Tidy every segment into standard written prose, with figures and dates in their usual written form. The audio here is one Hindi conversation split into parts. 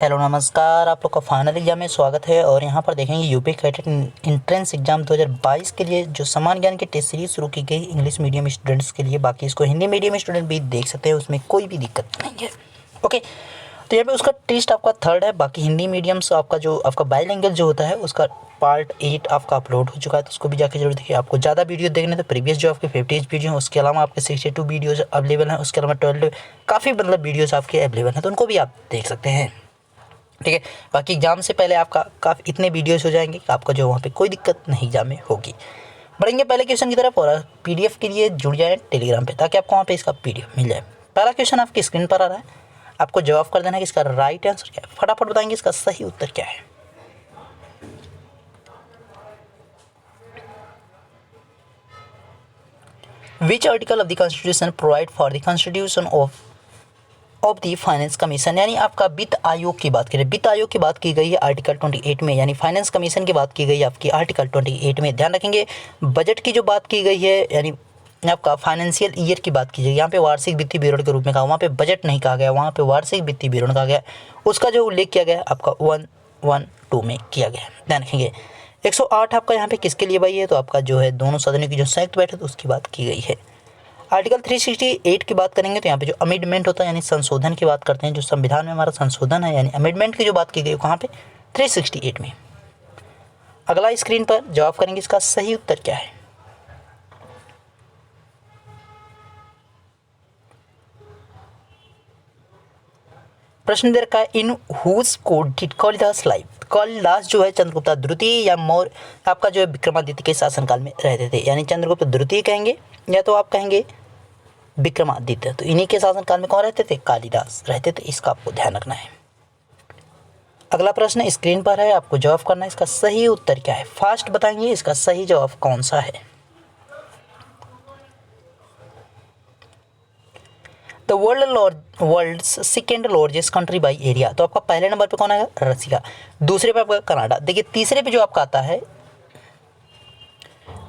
हेलो नमस्कार, आप लोग का फाइनल एग्जाम में स्वागत है। और यहाँ पर देखेंगे यूपी कैडेट एंट्रेंस एग्जाम 2022 के लिए जो समान ज्ञान की टेस्ट सीरीज शुरू की गई इंग्लिश मीडियम स्टूडेंट्स के लिए। बाकी इसको हिंदी मीडियम स्टूडेंट भी देख सकते हैं, उसमें कोई भी दिक्कत नहीं है। ओके, तो यहाँ पे उसका टेस्ट आपका 3rd है। बाकी हिंदी मीडियम से आपका जो आपका बाइलिंगुअल जो होता है उसका पार्ट 8 आपका अपलोड हो चुका है, तो उसको भी जाकर जरूर देखिए। आपको ज़्यादा वीडियो देखने तो प्रीवियस जो आपके 50 वीडियो हैं, उसके अलावा आपके 62 वीडियोज़ अवेलेबल हैं। उसके अलावा 12 काफ़ी मतलब वीडियोज़ आपके अवेलेबल हैं, तो उनको भी आप देख सकते हैं। ठीक है, बाकी एग्जाम से पहले आपका काफ़ी इतने वीडियोस हो जाएंगे कि आपका जो वहाँ पे कोई दिक्कत नहीं एग्जाम में होगी। बढ़ेंगे पहले क्वेश्चन की तरफ, और पीडीएफ के लिए जुड़ जाए टेलीग्राम पे, ताकि आपको वहाँ पे इसका पीडीएफ मिल जाए। पहला क्वेश्चन आपकी स्क्रीन पर आ रहा है, आपको जवाब कर देना है कि इसका राइट आंसर क्या है। फटाफट बताएंगे इसका सही उत्तर क्या है। Which article of the constitution provide for the constitution of the finance commission, यानी आपका वित्त आयोग की बात करें, वित्त आयोग की बात की गई है आर्टिकल 28 में, यानी फाइनेंस कमीशन की बात की गई है आपकी आर्टिकल 28 में। ध्यान रखेंगे, बजट की जो बात की गई है, यानी आपका फाइनेंशियल ईयर की बात की जाएगी। यहाँ पे वार्षिक वित्तीय विवरण के रूप में कहा, वहाँ पे बजट नहीं कहा गया, वहाँ पे वार्षिक वित्तीय विवरण कहा गया। उसका जो उल्लेख किया गया आपका 112 में किया गया। ध्यान रखेंगे 108 आपका यहाँ पे किसके लिए भाई है, तो आपका जो है दोनों सदनों की जो संयुक्त बैठक उसकी बात की गई है। आर्टिकल 368 की बात करेंगे तो यहाँ पे जो अमेंडमेंट होता है, यानी संशोधन की बात करते हैं, जो संविधान में हमारा संशोधन है, यानी अमेंडमेंट की जो बात की गई है कहाँ पे, 368 में। अगला स्क्रीन पर जवाब करेंगे इसका सही उत्तर क्या है। प्रश्न दे रखा है, in whose court did Kalidas live, Kalidas जो है चंद्रगुप्त द्वितीय या मौर्य आपका जो है विक्रमादित्य के शासनकाल में रहते थे, यानी चंद्रगुप्त द्वितीय कहेंगे या तो आप कहेंगे विक्रमादित्य। तो इन्हीं के शासनकाल में कौन रहते थे, कालिदास रहते थे। इसका आपको ध्यान रखना है। अगला प्रश्न स्क्रीन पर है, आपको जवाब करना है इसका सही उत्तर क्या है। फास्ट बताएंगे इसका सही जवाब कौन सा है। The world's second largest country by area, तो आपका पहले नंबर पे कौन आएगा, रसिया। दूसरे पे आपका कनाडा। देखिए तीसरे पे जो आपका आता है,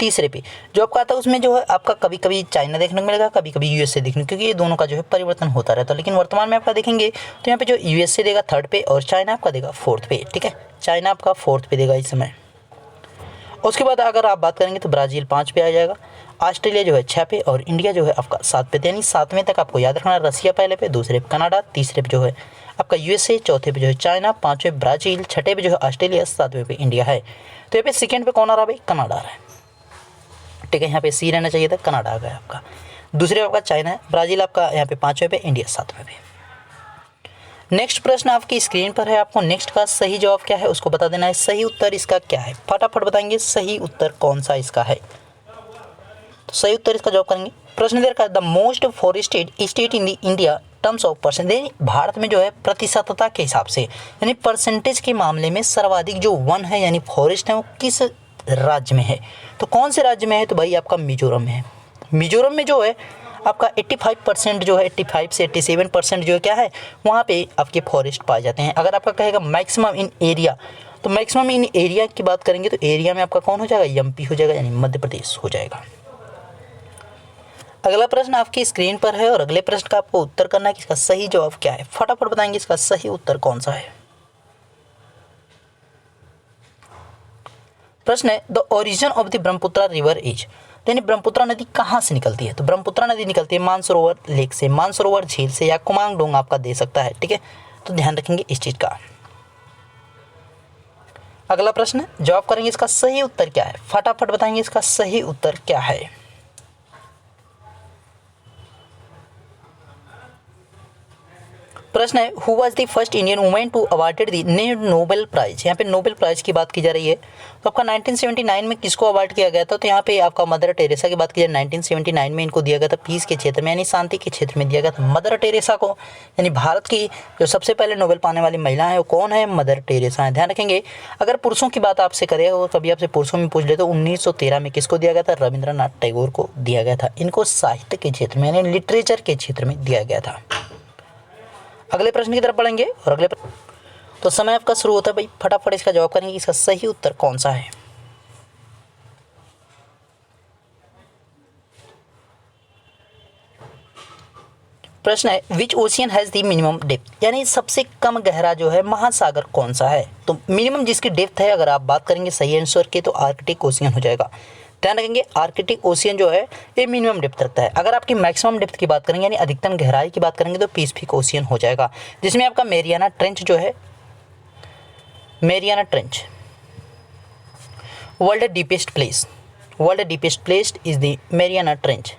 तीसरे पे जो आपका आता है उसमें जो है आपका कभी कभी चाइना देखने को मिलेगा, कभी कभी यूएसए देखने को, क्योंकि ये दोनों का जो है परिवर्तन होता रहता है। लेकिन वर्तमान में आपका देखेंगे तो यहाँ पे जो यूएसए देगा 3rd पे और चाइना आपका देगा 4th पे। ठीक है, चाइना आपका 4th पे देगा इस समय। उसके बाद अगर आप बात करेंगे तो ब्राज़ील 5 पे आ जाएगा, ऑस्ट्रेलिया जो है 6 पे, और इंडिया जो है आपका 7 पे। यानी 7वें तक आपको याद रखना है, रसिया पहले पे, दूसरे पे कनाडा, तीसरे पे जो है आपका यूएसए, चौथे पे जो है चाइना, 5वें ब्राज़ील, 6ठे पे जो है ऑस्ट्रेलिया, 7वें पे इंडिया है। तो यहाँ पे सेकेंड पे कौन आ रहा है भाई, कनाडा आ रहा है। ठीक है, यहाँ पे सी रहना चाहिए था, कनाडा आ गया आपका। दूसरे आपका चाइना है, ब्राज़ील आपका यहाँ पे 5वें पे, इंडिया 7वें पे। नेक्स्ट प्रश्न आपकी स्क्रीन पर है, आपको नेक्स्ट का सही जवाब क्या है उसको बता देना है। सही उत्तर इसका क्या है, फटाफट बताएंगे सही उत्तर कौन सा इसका है। तो सही उत्तर इसका जवाब करेंगे। प्रश्न दे रखा है, the most forested state in the India terms of percentage, Bharat में जो है प्रतिशतता के हिसाब से, यानी परसेंटेज के मामले में सर्वाधिक जो वन है यानी फॉरेस्ट है वो किस राज्य में है। तो कौन से राज्य में है, तो भाई आपका मिजोरम में है। मिजोरम में जो है आपका 85% जो है, 85 से 87% जो है क्या है, वहाँ पे आपके फॉरेस्ट पाए जाते हैं। अगर आपका कहेगा मैक्सिमम इन एरिया, तो मैक्सिमम इन एरिया की बात करेंगे तो एरिया में आपका कौन हो जाएगा, एमपी हो जाएगा, यानी मध्य प्रदेश हो जाएगा। अगला प्रश्न आपकी स्क्रीन पर है, और अगले प्रश्न का आपको उत्तर करना है कि इसका सही जवाब क्या है। फटाफट बताएंगे इसका सही उत्तर कौन सा है। प्रश्न है, the origin of the Brahmaputra river is, यानी ब्रह्मपुत्र नदी कहाँ से निकलती है। तो ब्रह्मपुत्र नदी निकलती है मानसरोवर लेक से, मानसरोवर झील से, या कुमाऊं डोंग आपका दे सकता है। ठीक है, तो ध्यान रखेंगे इस चीज का। अगला प्रश्न जवाब करेंगे इसका सही उत्तर क्या है, फटाफट बताएंगे इसका सही उत्तर क्या है। प्रश्न है, who was the first Indian women to awarded the Nobel prize. यहाँ पे नोबेल प्राइज की बात की जा रही है, तो आपका 1979 में किसको अवार्ड किया गया था, तो यहाँ पे आपका मदर टेरेसा की बात की जाए, 1979 में इनको दिया गया था पीस के क्षेत्र में, यानी शांति के क्षेत्र में दिया गया था मदर टेरेसा को। यानी भारत की जो सबसे पहले नोबेल पाने वाली महिला है वो कौन है, मदर टेरेसा है। ध्यान रखेंगे, अगर पुरुषों की बात आपसे करें और कभी आपसे पुरुषों में पूछ ले तो 1913 में किसको दिया गया था, रविंद्रनाथ टैगोर को दिया गया था। इनको साहित्य के क्षेत्र में यानी लिटरेचर के क्षेत्र में दिया गया था। अगले प्रश्न की तरफ बढ़ेंगे, और अगले तो समय आपका शुरू होता है भाई, फटाफट इसका जवाब करेंगे इसका सही उत्तर कौन सा है। प्रश्न है which ocean has the minimum depth, यानी सबसे कम गहरा जो है महासागर कौन सा है। तो मिनिमम जिसकी डेप्थ है अगर आप बात करेंगे सही आंसर के तो आर्कटिक ओशियन हो जाएगा। ध्यान रखेंगे आर्कटिक ओशियन जो है ये मिनिमम डेप्थ रखता है। अगर आपकी मैक्सिमम डेप्थ की बात करेंगे यानी अधिकतम गहराई की बात करेंगे तो पैसिफिक ओशियन हो जाएगा, जिसमें आपका मेरियाना ट्रेंच जो है, Mariana trench world deepest place is the Mariana trench,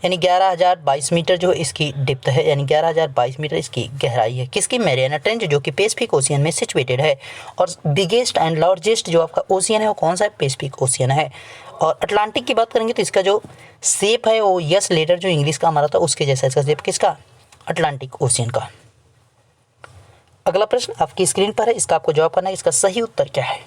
यानी 11,022 मीटर जो इसकी डेप्थ है, यानी 11,022 मीटर इसकी गहराई है। किसकी? मेरियाना ट्रेंच, जो कि पैसिफिक ओशियन में सिचुएटेड है। और बिगेस्ट एंड लार्जेस्ट जो आपका ओशियन है वो कौन सा है? पैसिफिक ओशियन है। और अटलांटिक की बात करेंगे तो इसका जो शेप है वो यस लेटर जो इंग्लिश का हमारा था उसके जैसा इसका शेप, किसका? अटलांटिक ओशियन का। अगला प्रश्न आपकी स्क्रीन पर है, इसका आपको जवाब करना है, इसका सही उत्तर क्या है।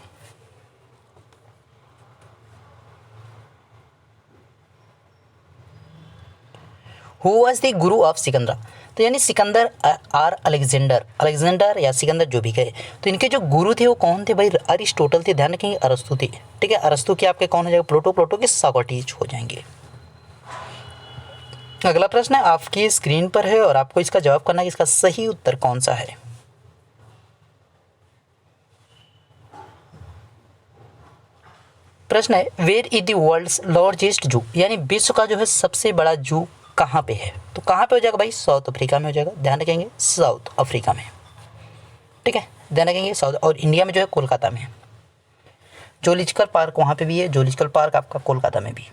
Who was the Guru of Sikandar, तो यानी सिकंदर आर अलेक्जेंडर या सिकंदर जो भी कहे, तो इनके जो गुरु थे वो कौन थे भाई? अरिस्टोटल थे। ध्यान रखेंगे अरस्तु थे, ठीक है। अरस्तु के आपके कौन हो जाएगा? प्लेटो के सॉक्रेटिस हो जाएंगे। अगला प्रश्न है आपकी स्क्रीन पर है और आपको इसका जवाब करना है, इसका सही उत्तर कौन सा है। प्रश्न है where is the world's largest zoo, यानी विश्व का जो है सबसे बड़ा जू कहाँ पे है। तो कहाँ पे हो जाएगा भाई? साउथ अफ्रीका में हो जाएगा। ध्यान रखेंगे साउथ अफ्रीका में, ठीक है। ध्यान रखेंगे साउथ, और इंडिया में जो है कोलकाता में। जूलॉजिकल पार्क वहाँ पे भी है, जूलॉजिकल पार्क आपका कोलकाता में भी।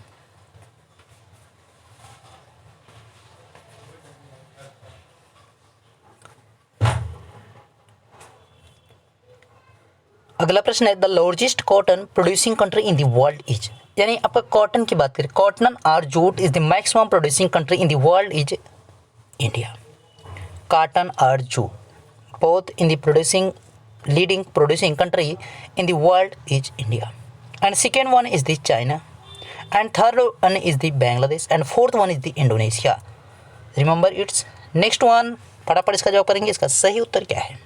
अगला प्रश्न है the largest cotton producing country in the world is, यानी आपका कॉटन की बात करें, कॉटन और jute is the maximum producing country in the world is India. Cotton और jute both in the leading producing country in the world is India, and second one is the China, and third one is the Bangladesh, and fourth one is the Indonesia. Remember it's. Next one फटाफट इसका जवाब करेंगे, इसका सही उत्तर क्या है।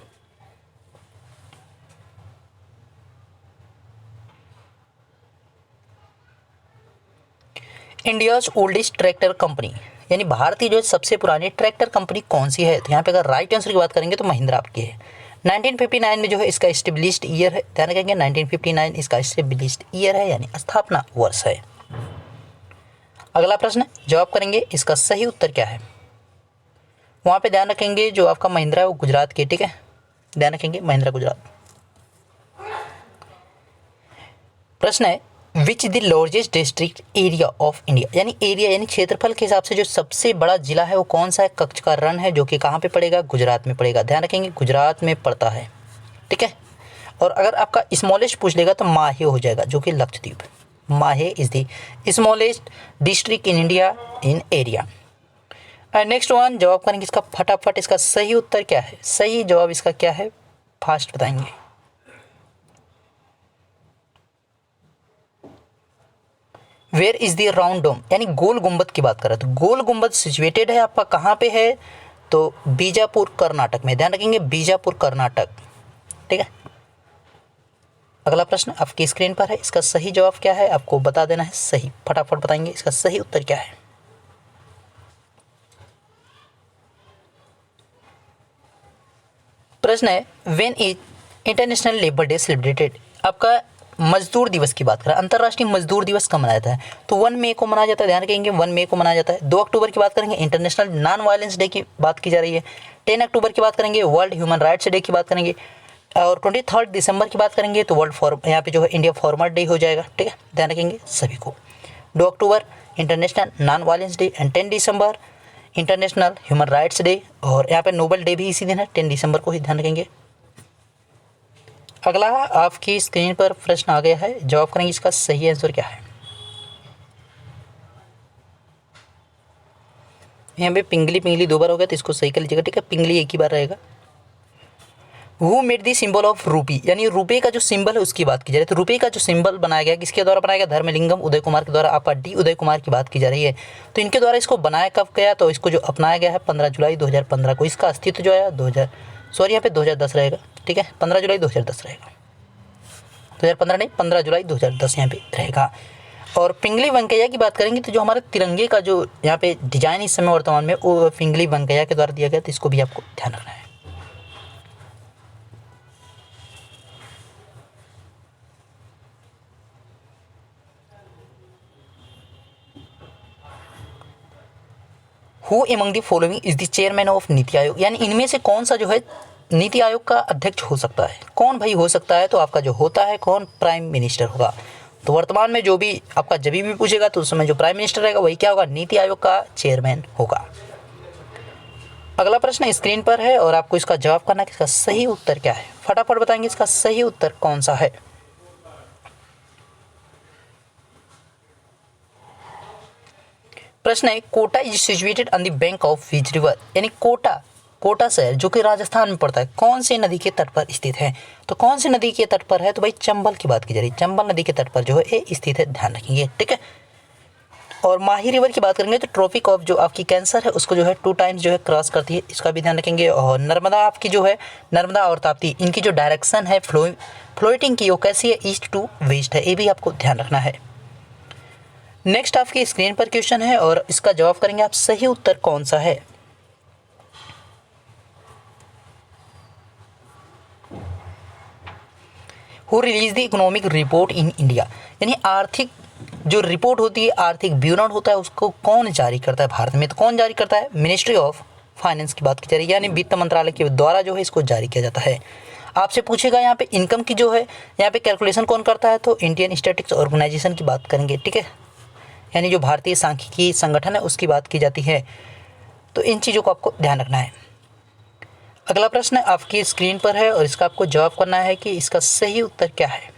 इंडियाज ओल्डेस्ट ट्रैक्टर कंपनी, यानी भारत की जो है सबसे पुरानी ट्रैक्टर कंपनी कौन सी है। तो यहाँ पे अगर राइट आंसर की बात करेंगे तो महिंद्रा आपकी है। 1959 में जो है इसका एस्टेब्लिश्ड ईयर है। ध्यान रखेंगे 1959 इसका एस्टेब्लिश्ड ईयर है, यानी स्थापना वर्ष है। अगला प्रश्न जवाब करेंगे, इसका सही उत्तर क्या है। वहाँ पे ध्यान रखेंगे जो आपका महिंद्रा है वो गुजरात की, ठीक है। ध्यान रखेंगे महिंद्रा गुजरात। प्रश्न है which the largest district area of India, यानी एरिया यानी क्षेत्रफल के हिसाब से जो सबसे बड़ा जिला है वो कौन सा है। कच्छ का रण है, जो कि कहाँ पे पड़ेगा? गुजरात में पड़ेगा। ध्यान रखेंगे गुजरात में पड़ता है, ठीक है। और अगर आपका स्मॉलेस्ट पूछ लेगा तो माहे हो जाएगा, जो कि लक्षद्वीप। माहे is the smallest district in India in area. And next one जवाब करेंगे इसका फटाफट, इसका सही उत्तर क्या है। सही जवाब इसका क्या है, फास्ट बताएंगे। वेयर इज़ द राउंड डोम, यानी गोल गुंबद की बात कर रहे हैं। तो गोल गुंबद सिचुएटेड है आपका कहाँ पे है? तो बीजापुर कर्नाटक में। ध्यान रखेंगे बीजापुर कर्नाटक, ठीक है। अगला प्रश्न आपकी स्क्रीन पर है, इसका सही जवाब क्या है आपको बता देना है। सही फटाफट बताएंगे, इसका सही उत्तर क्या है। प्रश्न है when is international labour day celebrated. आपका मजदूर दिवस की बात करें, अंतर्राष्ट्रीय मजदूर दिवस कब मनाया जाता है। तो 1 मई को मनाया जाता है। ध्यान रखेंगे 1 मई को मनाया जाता है। 2 अक्टूबर की बात करेंगे इंटरनेशनल नॉन वायलेंस डे की बात की जा रही है। 10 अक्टूबर की बात करेंगे वर्ल्ड ह्यूमन राइट्स डे की बात करेंगे। और 23 दिसंबर की बात करेंगे तो यहाँ पे जो है इंडिया फार्मर डे हो जाएगा, ठीक है। ध्यान रखेंगे सभी को। 2 October international non violence day and 10 December international human rights day, और यहाँ पे नोबल डे भी इसी दिन है 10 दिसंबर को ही। ध्यान रखेंगे। अगला आपकी स्क्रीन पर प्रश्न आ गया है, जवाब करेंगे इसका सही आंसर क्या है। यहाँ पे पिंगली 2 बार हो गया तो इसको सही कर लीजिएगा, ठीक है। पिंगली एक ही बार रहेगा। Who made the symbol of रूपी, यानी रुपये का जो सिंबल है उसकी बात की जा रही है। तो रुपये का जो सिंबल बनाया गया किसके द्वारा बनाया गया? धर्मलिंगम उदय कुमार के द्वारा। आपका डी उदय कुमार की बात की जा रही है। तो इनके द्वारा इसको बनाया कब गया? तो इसको जो अपनाया गया है 15 जुलाई 2015 को। इसका अस्तित्व जो है यहाँ पे 2010 रहेगा, ठीक है। 15 जुलाई 2010 रहेगा, 2015 नहीं 15 जुलाई 2010 यहाँ पे रहेगा। और पिंगली वेंकैया की बात करेंगे तो जो हमारे तिरंगे का जो यहाँ पे डिजाइन इस समय वर्तमान में वो पिंगली वेंकैया के द्वारा दिया गया, तो इसको भी आपको ध्यान रखना है। Who among the following is the chairman of NITI Aayog, यानी इनमें से कौन सा जो है नीति आयोग का अध्यक्ष हो सकता है, कौन भाई हो सकता है, तो आपका जो होता है कौन, प्राइम मिनिस्टर होगा। तो वर्तमान में जो भी आपका जब भी पूछेगा तो उस समय जो प्राइम मिनिस्टर रहेगा वही क्या होगा, नीति आयोग का चेयरमैन होगा। अगला प्रश्न स्क्रीन पर है और आपको इसका जवाब करना है कि इसका सही उत्तर क्या है। फटाफट बताएंगे इसका सही उत्तर कौन सा है। प्रश्न है Kota is situated on the bank of which river, यानी कोटा शहर जो कि राजस्थान में पड़ता है कौन सी नदी के तट पर स्थित है। तो कौन सी नदी के तट पर है, तो भाई चंबल की बात की जा रही है, चंबल नदी के तट पर जो है ये स्थित है, ध्यान रखेंगे, ठीक है। और माही रिवर की बात करेंगे तो ट्रॉपिक ऑफ जो आपकी कैंसर है उसको जो है 2 टाइम्स जो है क्रॉस करती है, इसका भी ध्यान रखेंगे। और नर्मदा आपकी जो है, नर्मदा और ताप्ती इनकी जो डायरेक्शन है फ्लोटिंग की वो कैसी है, ईस्ट टू वेस्ट है, ये भी आपको ध्यान रखना है। नेक्स्ट आपकी स्क्रीन पर क्वेश्चन है और इसका जवाब करेंगे आप, सही उत्तर कौन सा है। Who release the economic report in India, यानी आर्थिक जो रिपोर्ट होती है, आर्थिक विवरण होता है, उसको कौन जारी करता है भारत में, तो कौन जारी करता है, मिनिस्ट्री ऑफ फाइनेंस की बात की जा रही है, यानी वित्त मंत्रालय के द्वारा जो है इसको जारी किया जाता है। आपसे पूछेगा यहाँ पे इनकम की जो है यहाँ पे कैलकुलेशन कौन करता है, तो इंडियन स्टैटिस्टिक्स ऑर्गेनाइजेशन की बात करेंगे, ठीक है, यानी जो भारतीय सांख्यिकी संगठन है उसकी बात की जाती है। तो इन चीज़ों को आपको ध्यान रखना है। अगला प्रश्न आपकी स्क्रीन पर है और इसका आपको जवाब करना है कि इसका सही उत्तर क्या है।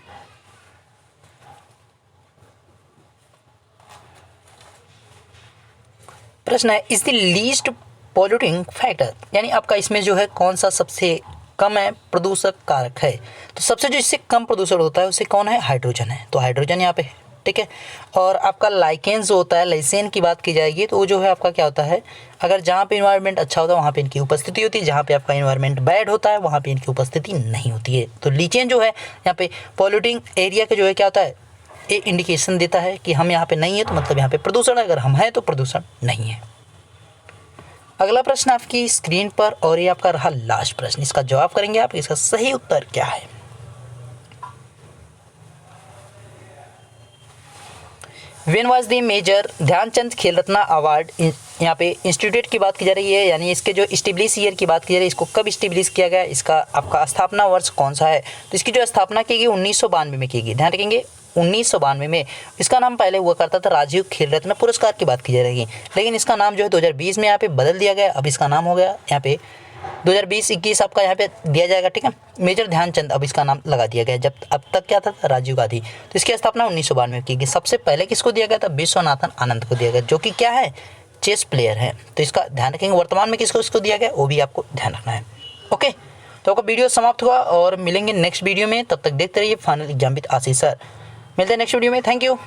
प्रश्न है is the least polluting factor, यानी आपका इसमें जो है कौन सा सबसे कम है प्रदूषक कारक है। तो सबसे जो इससे कम प्रदूषण होता है उससे कौन है, हाइड्रोजन है, तो हाइड्रोजन यहाँ पे है, ठीक है। और आपका लाइकेंस जो होता है, लाइसेन की बात की जाएगी तो वो जो है आपका क्या होता है, अगर जहाँ पे इन्वायरमेंट अच्छा होता है वहाँ पे इनकी उपस्थिति होती है, जहाँ पे आपका इन्वायरमेंट बैड होता है वहाँ पे इनकी उपस्थिति नहीं होती है। तो लीचेन जो है यहाँ पे पॉल्यूटिंग एरिया के जो है क्या होता है, ये इंडिकेशन देता है कि हम यहाँ पे नहीं है तो मतलब यहाँ पे प्रदूषण है, अगर हम हैं तो प्रदूषण नहीं है। अगला प्रश्न आपकी स्क्रीन पर और ये आपका रहा लास्ट प्रश्न, इसका जवाब करेंगे आप, इसका सही उत्तर क्या है। When was the major Dhyanchand Khel Ratna award, यहाँ पे इंस्टीट्यूट की बात की जा रही है, यानी इसके जो स्टेब्लिश ईयर की बात की जा रही है, इसको कब स्टेब्लिश किया गया, इसका आपका स्थापना वर्ष कौन सा है। तो इसकी जो स्थापना की गई 1992 में की गई, ध्यान रखेंगे 1992 में। इसका नाम पहले हुआ करता था राजीव खेल रत्न पुरस्कार की बात की जा रही है, लेकिन इसका नाम जो है 2020 में यहाँ पे बदल दिया गया, अब इसका नाम हो गया यहाँ पे 2020-21 आपका यहाँ पे दिया जाएगा, ठीक है, मेजर ध्यानचंद अब इसका नाम लगा दिया गया। जब अब तक क्या था, राजीव गांधी। तो इसकी स्थापना 1992 में की गई। सबसे पहले किसको दिया गया था, विश्वनाथन आनंद को दिया गया, जो कि क्या है, चेस प्लेयर है। तो इसका ध्यान रखेंगे। वर्तमान में किसको इसको दिया गया वो भी आपको ध्यान रखना है। ओके, तो आपका वीडियो समाप्त हुआ और मिलेंगे नेक्स्ट वीडियो में। तब तक देखते रहिए final exam with Ashish sir. मिलते हैं नेक्स्ट वीडियो में। Thank you.